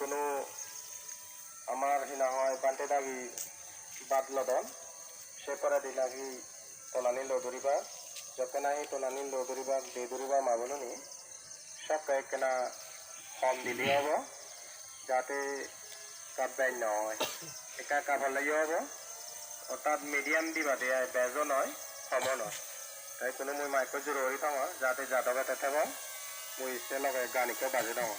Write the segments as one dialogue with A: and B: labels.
A: কোনো আমার হিনা হয় বান্তে দাগি বাদলদন সে পরে দিলাগি তোলানি লদরিবা যকেনাহি তোলানি লদরিবা বেদরিবা মাবলনি সব কেনা কম দিলে হব যাতে কাপ বেন নয় একা কাভার লাগিয়ে হব অর্থাৎ মিডিয়াম দিবা দিয়ে বেজও নয় কমও নয় তাই কোনো মই মাইক জরুরি থাম যাতে যাদবে থাকব মই সে লগে গানিকে বাজে দাও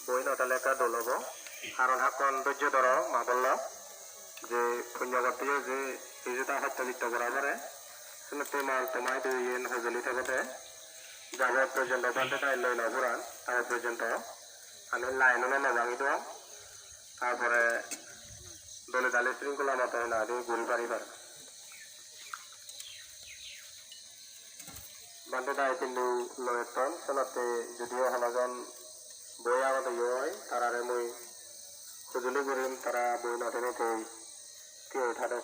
A: বই নটালেকা দলব কারণ হাকন ধৈর্য ধর মা বলল যে পুণ্যবর্তী যে ইজুতা সত্যযুক্ত করা পরে শুনতে মাল তোমায় দুই হজলি থাকতে যাবে পর্যন্ত বান্তে তাই লই না পুরান তার পর্যন্ত আমি লাইনও না ভাঙি দাম তারপরে দলে দালে শৃঙ্খলা মতো না দিয়ে ঘুরি পারিবার বান্তে তাই কিন্তু লয়েতন শোনাতে যদিও হলাজন বই আমাদের ইয়ে হয় তারারে মই খুজুলি করিম তারা বই নটেনে কে উঠাতে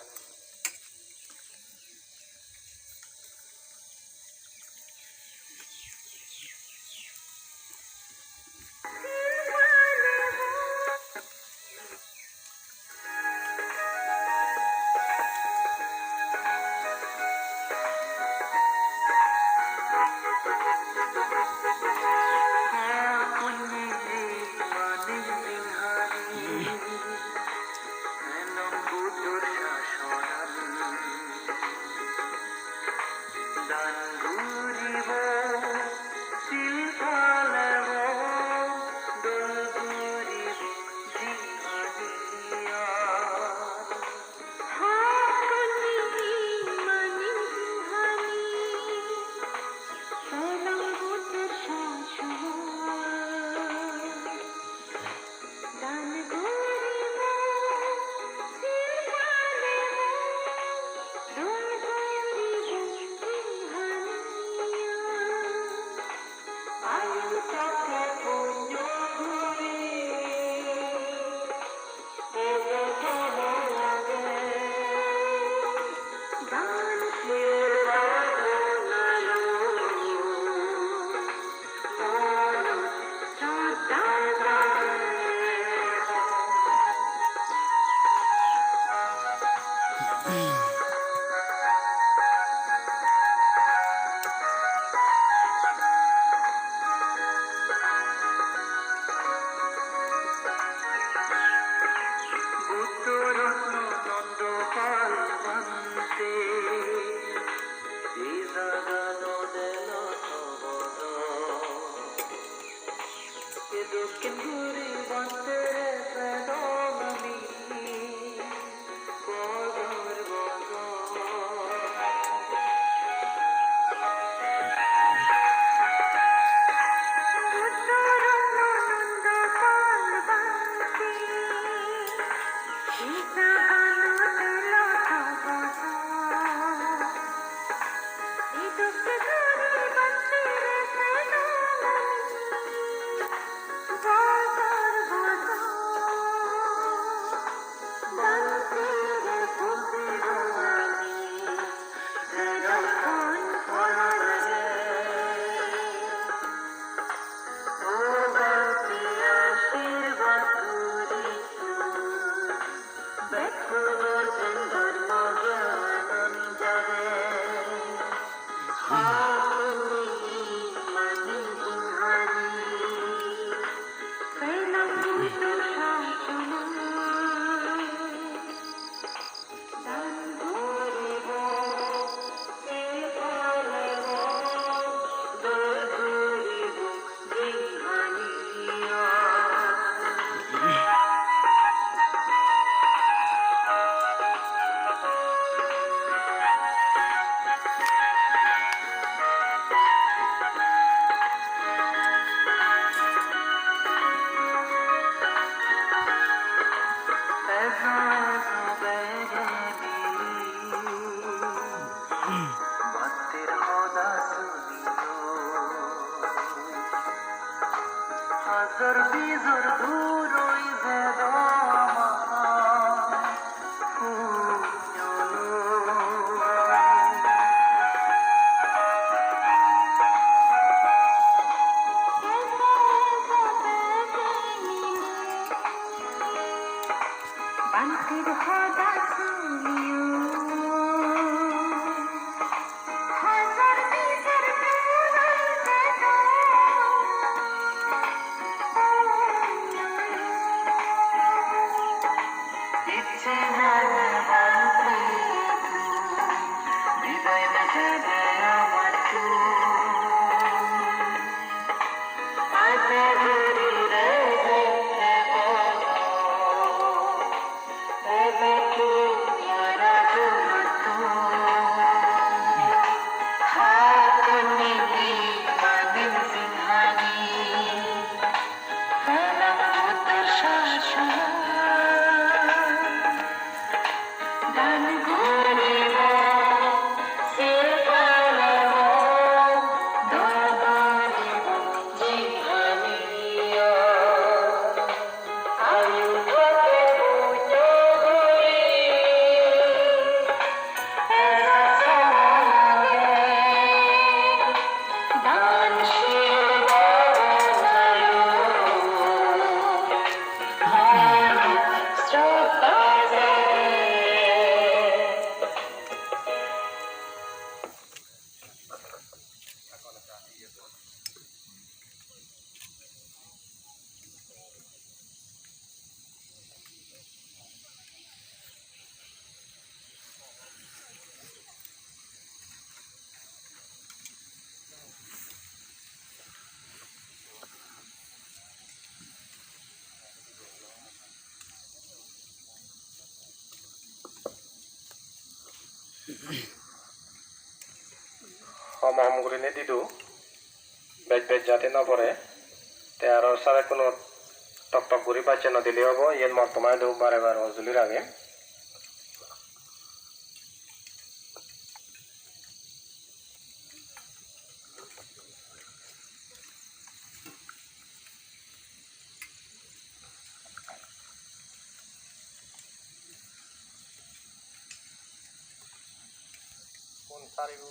B: Ah
A: হম কৰি নিদিলোঁ বেজ যাতে নপৰে তে আৰু চাৰে কোনো টক কৰি পাইছে নদিলে হ'ব ইয়াত বৰ্তমান দিওঁ বাৰে বাৰে সঁজুলিৰ আগে কোন সারিব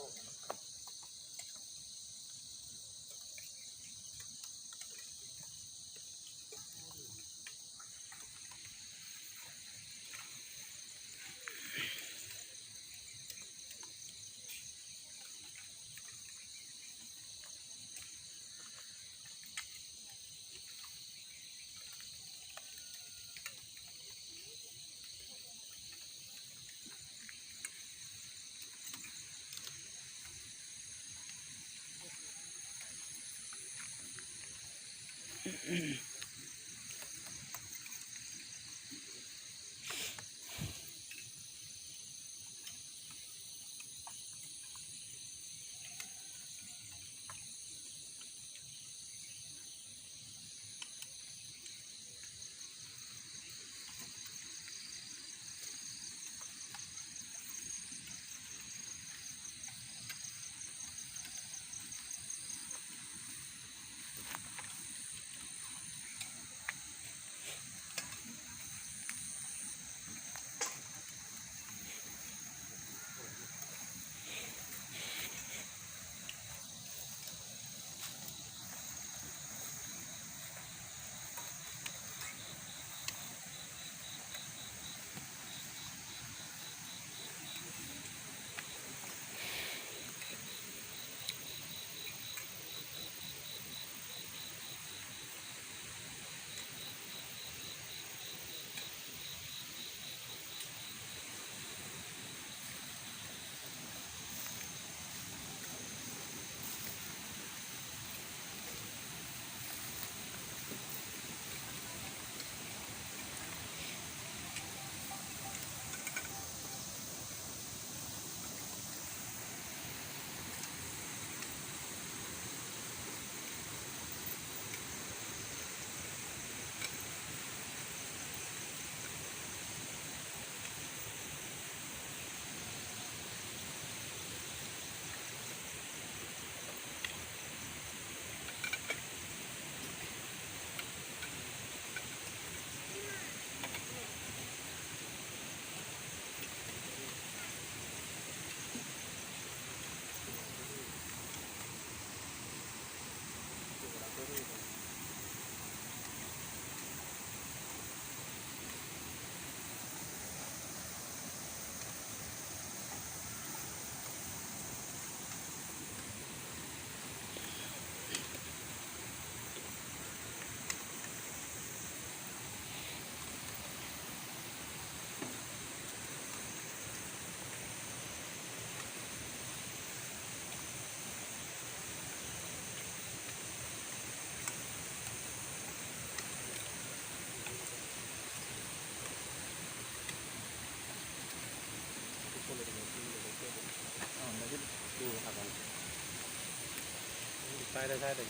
A: সাইডে সাইডে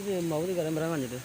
B: ഇത് മൗതി കരം പറയാൻ പറഞ്ഞിട്ട്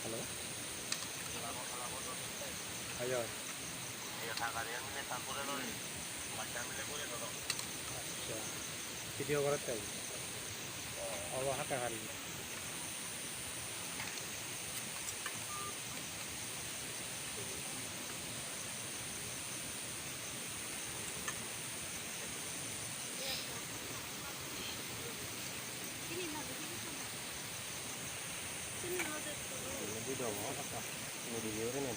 A: halo ayo video করতে অলো হাতে হারি video mau apa video ini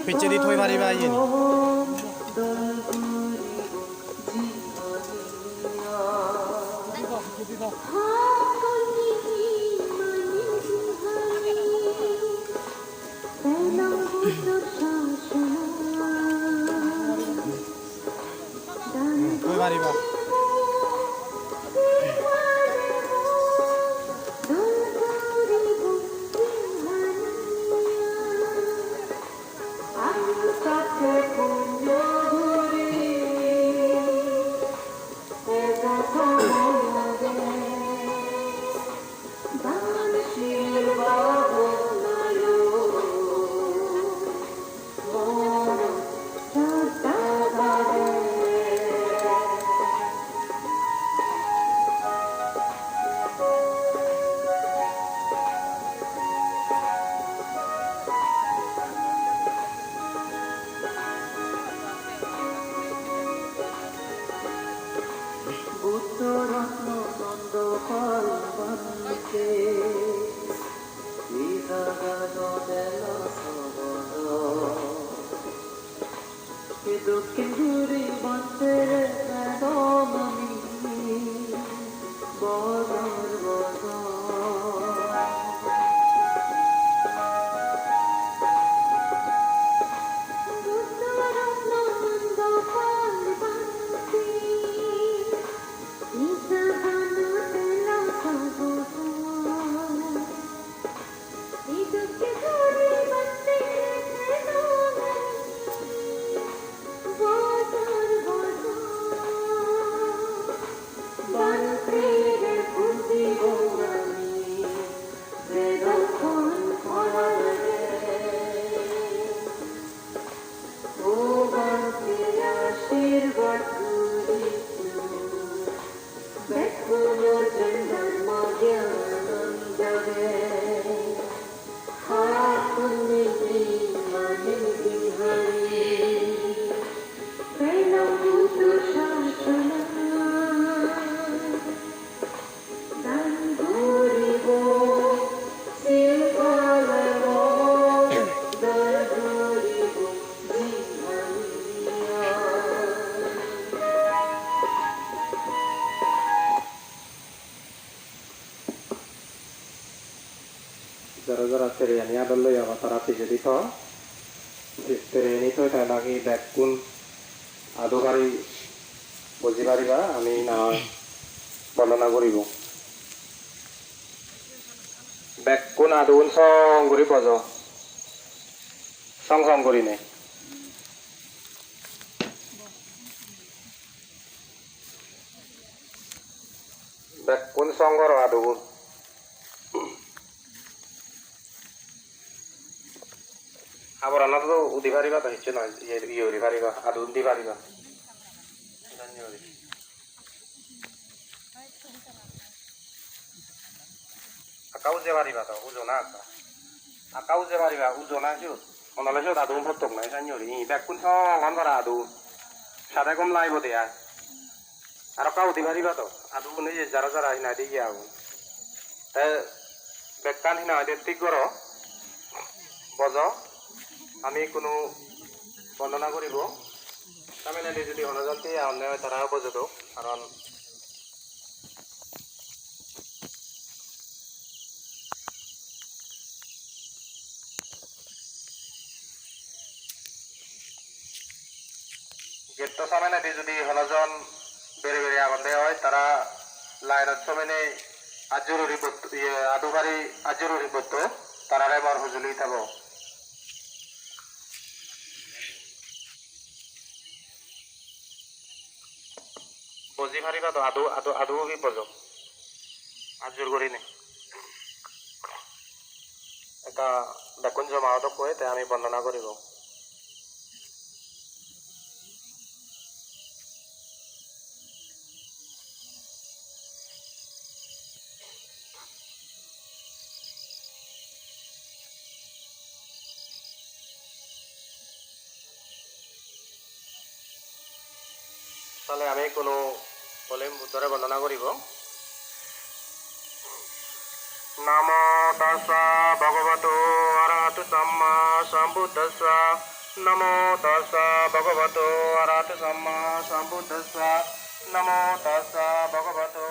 A: Picture di thôi mari bayi ni. Thôi mari ba. jara tereni adon loi aba tara pijedi to tereni to ta lagi bekkun adu bari buji pariba ami na বর্ণনা করিব বেকুন আদুন song করি pause song song করি নে বেকুন song কর আদুন আবার আনা তো উদি পারিবা তো হিচ্ছে নয় ইয়ে উদি পারিবা আদুন দি পারিবা Akau je bari bata ujona aka. Akau je bari ba ujona ju. Onale jo adu photok nai sanyori. Bekun so ngon bara adu. Sade kom lai bode ya. Aro kau di bari bato. Adu ne je jara jara hina di ya. Te bekkan hina de tigoro. Bojo. Ami কোনো বর্ণনা করিব তামিলনাডু যদি অনজন্তি অন্য তারা বোঝতো কারণ গেটটো সামনে যদি হলজন বেড়ে বেড়ে আগন্দে হয় তারা লাইনত সমেনে আজরুরি আদুবারি আজরুরি বদ্ধ তারারে মর হুজুলি থাকব বজি ফারিবা তো আদু আদু আদু কি বজ আজুর করি নে এটা দেখুন জমাওতো কয়ে তাই আমি বর্ণনা করিব তাহলে আমি কোনো বলে বুদ্ধরে বর্ণনা করিব নমো তাস্সা ভগবতো অরহতো সাম্মা সম্বুদ্ধস্সা নমো তাস্সা ভগবতো অরহতো সাম্মা সম্বুদ্ধস্সা নমো তাস্সা ভগবতো